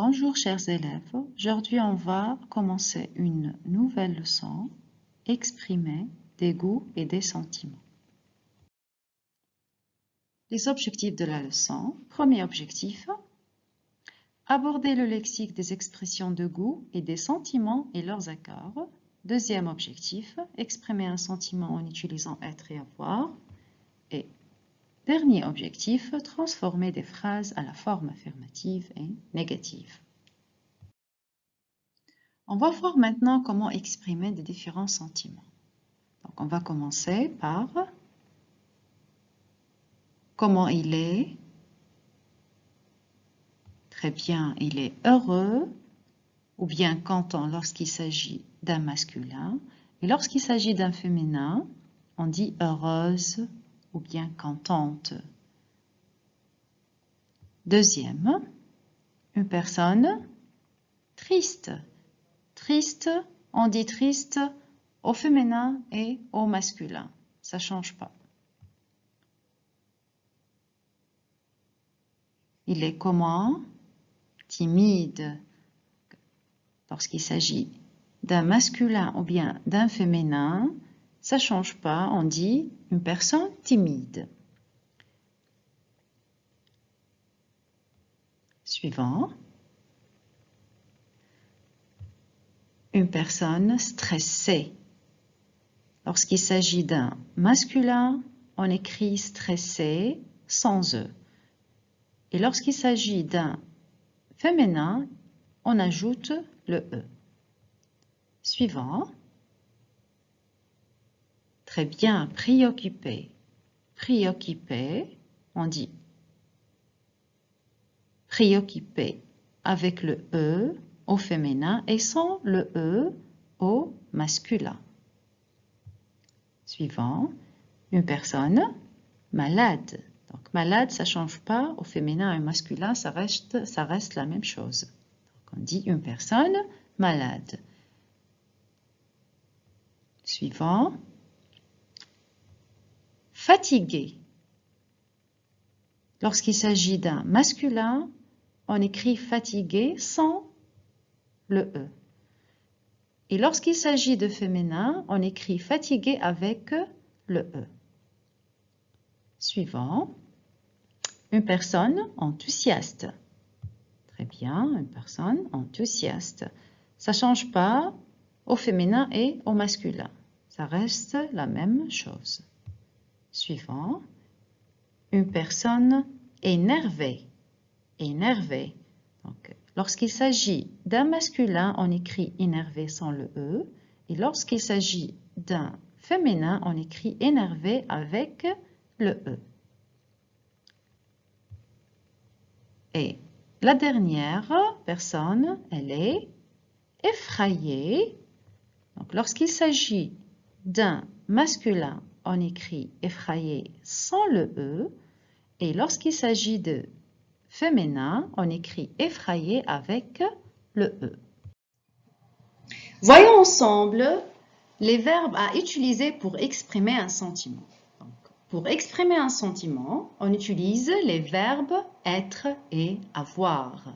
Bonjour chers élèves, aujourd'hui on va commencer une nouvelle leçon, exprimer des goûts et des sentiments. Les objectifs de la leçon. Premier objectif, aborder le lexique des expressions de goût et des sentiments et leurs accords. Deuxième objectif, exprimer un sentiment en utilisant être et avoir. Et dernier objectif, transformer des phrases à la forme affirmative et négative. On va voir maintenant comment exprimer des différents sentiments. Donc, on va commencer par comment il est. Très bien, il est heureux ou bien content lorsqu'il s'agit d'un masculin. Et lorsqu'il s'agit d'un féminin, on dit heureuse ou bien contente. Deuxième, une personne triste. Triste, on dit triste au féminin et au masculin. Ça ne change pas. Il est comment? Timide. Lorsqu'il s'agit d'un masculin ou bien d'un féminin, ça ne change pas, on dit une personne timide. Suivant. Une personne stressée. Lorsqu'il s'agit d'un masculin, on écrit stressé sans E. Et lorsqu'il s'agit d'un féminin, on ajoute le E. Suivant. Très bien, préoccupé. Préoccupé, on dit préoccupé avec le E au féminin et sans le E au masculin. Suivant, une personne malade. Donc malade, ça ne change pas au féminin et au masculin, ça reste la même chose. Donc, on dit une personne malade. Suivant, fatigué. Lorsqu'il s'agit d'un masculin, on écrit fatigué sans le E. Et lorsqu'il s'agit de féminin, on écrit fatigué avec le E. Suivant, une personne enthousiaste. Très bien, une personne enthousiaste. Ça ne change pas au féminin et au masculin. Ça reste la même chose. Suivant, une personne énervée. Énervée. Donc, lorsqu'il s'agit d'un masculin, on écrit énervé sans le E. Et lorsqu'il s'agit d'un féminin, on écrit énervé avec le E. Et la dernière personne, elle est effrayée. Donc, lorsqu'il s'agit d'un masculin, on écrit effrayé sans le E. Et lorsqu'il s'agit de féminin, on écrit effrayé avec le E. Voyons ensemble les verbes à utiliser pour exprimer un sentiment. Donc, pour exprimer un sentiment, on utilise les verbes être et avoir.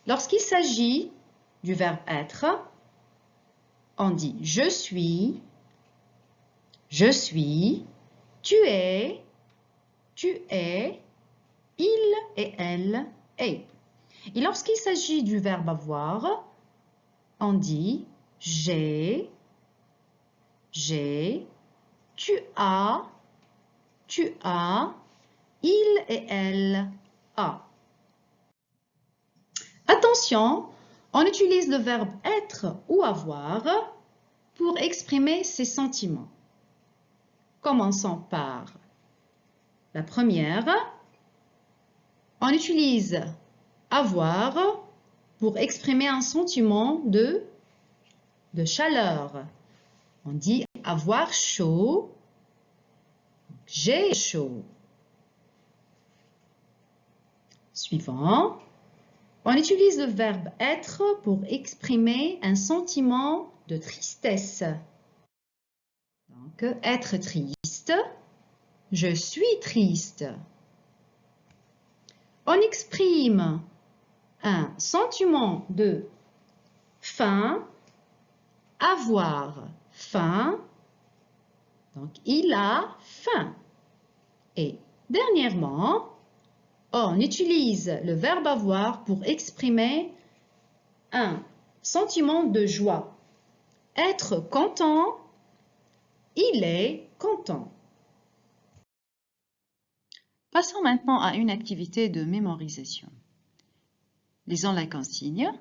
Lorsqu'il s'agit du verbe être, on dit je suis, tu es, il et elle est. Et lorsqu'il s'agit du verbe avoir, on dit j'ai, tu as, il et elle a. Attention, on utilise le verbe être ou avoir pour exprimer ses sentiments. Commençons par la première. On utilise avoir pour exprimer un sentiment de chaleur. On dit avoir chaud, j'ai chaud. Suivant, on utilise le verbe être pour exprimer un sentiment de tristesse. Donc, être triste, je suis triste. On exprime un sentiment de faim, avoir faim. Donc, il a faim. Et dernièrement, on utilise le verbe avoir pour exprimer un sentiment de joie. Être content, il est content. Passons maintenant à une activité de mémorisation. Lisons la consigne.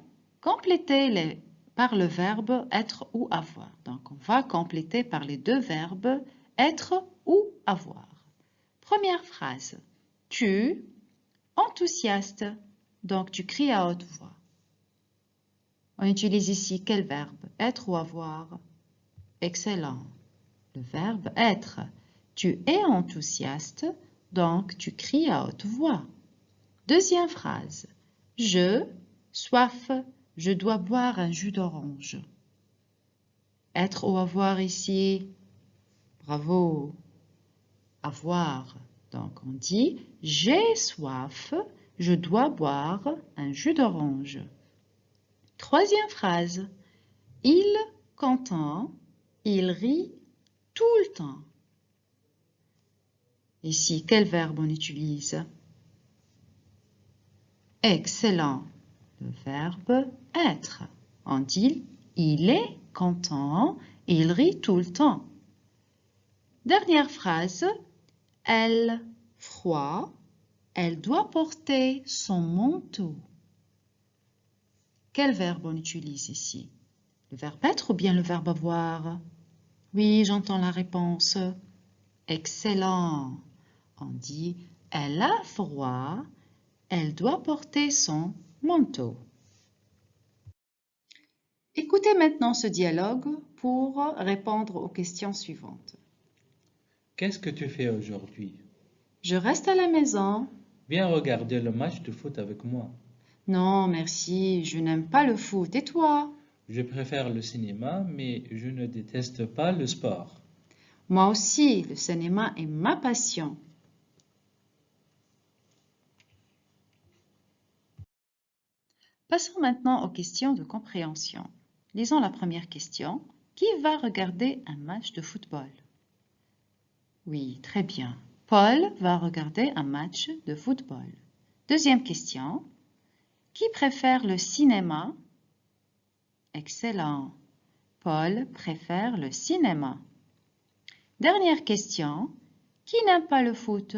Complétez par le verbe être ou avoir. Donc, on va compléter par les deux verbes être ou avoir. Première phrase. Tu, enthousiaste. Donc, tu cries à haute voix. On utilise ici quel verbe? Être ou avoir? Excellent. Le verbe être. Tu es enthousiaste, donc tu cries à haute voix. Deuxième phrase. Je, soif, je dois boire un jus d'orange. Être ou avoir ici? Bravo. Avoir. Donc on dit j'ai soif, je dois boire un jus d'orange. Troisième phrase. Il content, il rit tout le temps. Ici, quel verbe on utilise? Excellent. Le verbe être. On dit il est content, il rit tout le temps. Dernière phrase. Elle, froid, elle doit porter son manteau. Quel verbe on utilise ici? Le verbe être ou bien le verbe avoir? Oui, j'entends la réponse. Excellent. On dit elle a froid, elle doit porter son manteau. Écoutez maintenant ce dialogue pour répondre aux questions suivantes. Qu'est-ce que tu fais aujourd'hui? Je reste à la maison. Viens regarder le match de foot avec moi. Non, merci, je n'aime pas le foot. Et toi? Je préfère le cinéma, mais je ne déteste pas le sport. Moi aussi, le cinéma est ma passion. Passons maintenant aux questions de compréhension. Lisons la première question. Qui va regarder un match de football? Oui, très bien. Paul va regarder un match de football. Deuxième question. Qui préfère le cinéma? Excellent. Paul préfère le cinéma. Dernière question. Qui n'aime pas le foot?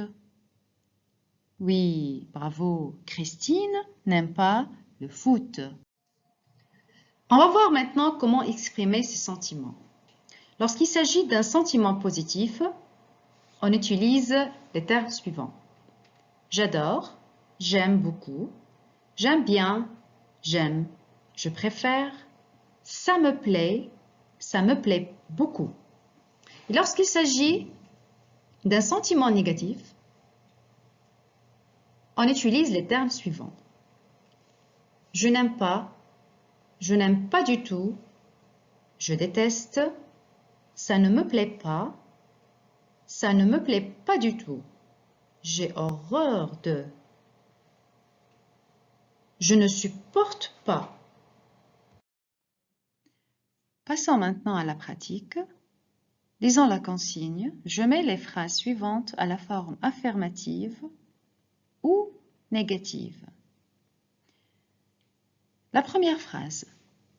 Oui, bravo. Christine n'aime pas le foot. On va voir maintenant comment exprimer ces sentiments. Lorsqu'il s'agit d'un sentiment positif, on utilise les termes suivants. J'adore, j'aime beaucoup, j'aime bien, j'aime, je préfère, ça me plaît beaucoup. Et lorsqu'il s'agit d'un sentiment négatif, on utilise les termes suivants. Je n'aime pas du tout, je déteste, ça ne me plaît pas, ça ne me plaît pas du tout, j'ai horreur de, je ne supporte pas. Passons maintenant à la pratique. Lisons la consigne. Je mets les phrases suivantes à la forme affirmative ou négative. La première phrase.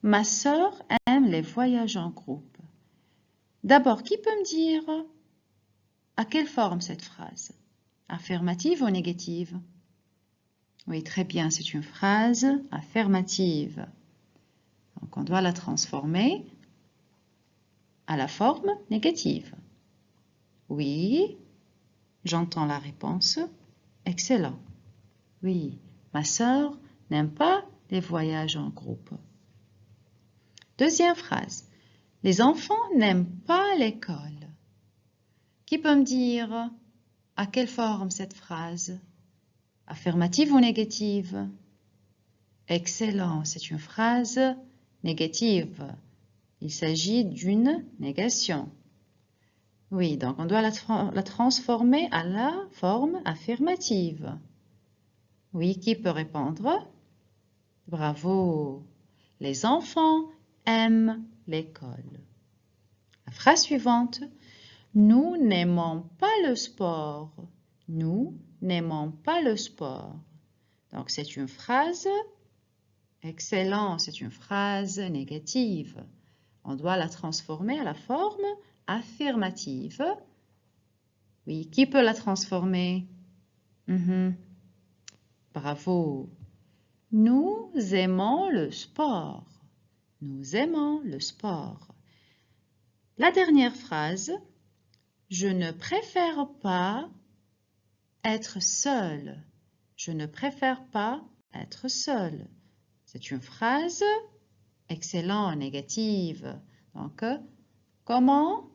Ma sœur aime les voyages en groupe. D'abord, qui peut me dire à quelle forme cette phrase? Affirmative ou négative? Oui, très bien, c'est une phrase affirmative. Donc, on doit la transformer à la forme négative. Oui, j'entends la réponse. Excellent. Oui, ma sœur n'aime pas les voyages en groupe. Deuxième phrase. Les enfants n'aiment pas l'école. Qui peut me dire à quelle forme cette phrase? Affirmative ou négative? Excellent, c'est une phrase négative. Il s'agit d'une négation. Oui, donc on doit la transformer à la forme affirmative. Oui, qui peut répondre? Bravo. Les enfants aiment l'école. La phrase suivante. Nous n'aimons pas le sport. Nous n'aimons pas le sport. Donc, c'est une phrase excellente, c'est une phrase négative. On doit la transformer à la forme affirmative. Oui, qui peut la transformer? Bravo. Nous aimons le sport. Nous aimons le sport. La dernière phrase. Je ne préfère pas être seul. Je ne préfère pas être seul. C'est une phrase excellente, négative. Donc, comment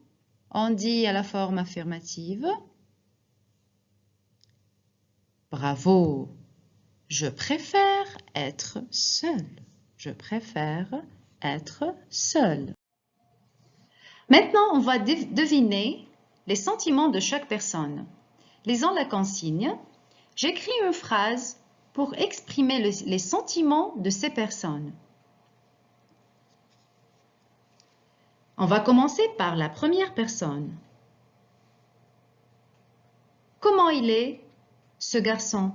on dit à la forme affirmative? Bravo. Je préfère être seul. Je préfère être seul. Maintenant, on va deviner les sentiments de chaque personne. Lisons la consigne. J'écris une phrase pour exprimer les sentiments de ces personnes. On va commencer par la première personne. Comment il est, ce garçon?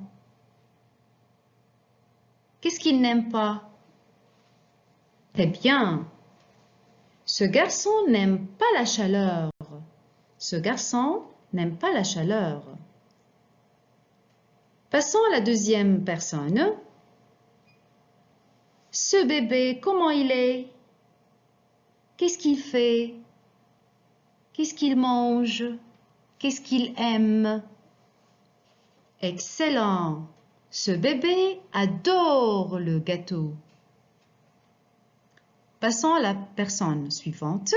Qu'est-ce qu'il n'aime pas? Très bien. Ce garçon n'aime pas la chaleur. Ce garçon n'aime pas la chaleur. Passons à la deuxième personne. Ce bébé, comment il est? Qu'est-ce qu'il fait? Qu'est-ce qu'il mange? Qu'est-ce qu'il aime? Excellent! Ce bébé adore le gâteau. Passons à la personne suivante.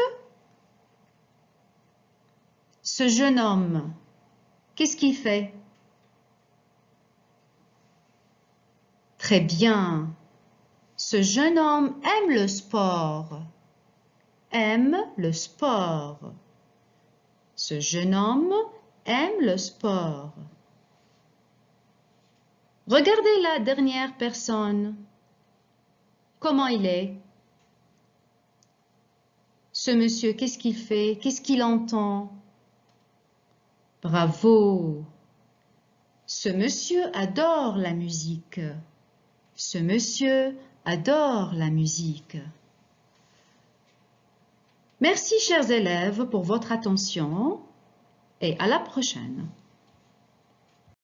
Ce jeune homme, qu'est-ce qu'il fait? Très bien. Ce jeune homme aime le sport. Aime le sport. Ce jeune homme aime le sport. Regardez la dernière personne. Comment il est? Ce monsieur, qu'est-ce qu'il fait? Qu'est-ce qu'il entend? Bravo! Ce monsieur adore la musique. Ce monsieur adore la musique. Merci, chers élèves, pour votre attention et à la prochaine.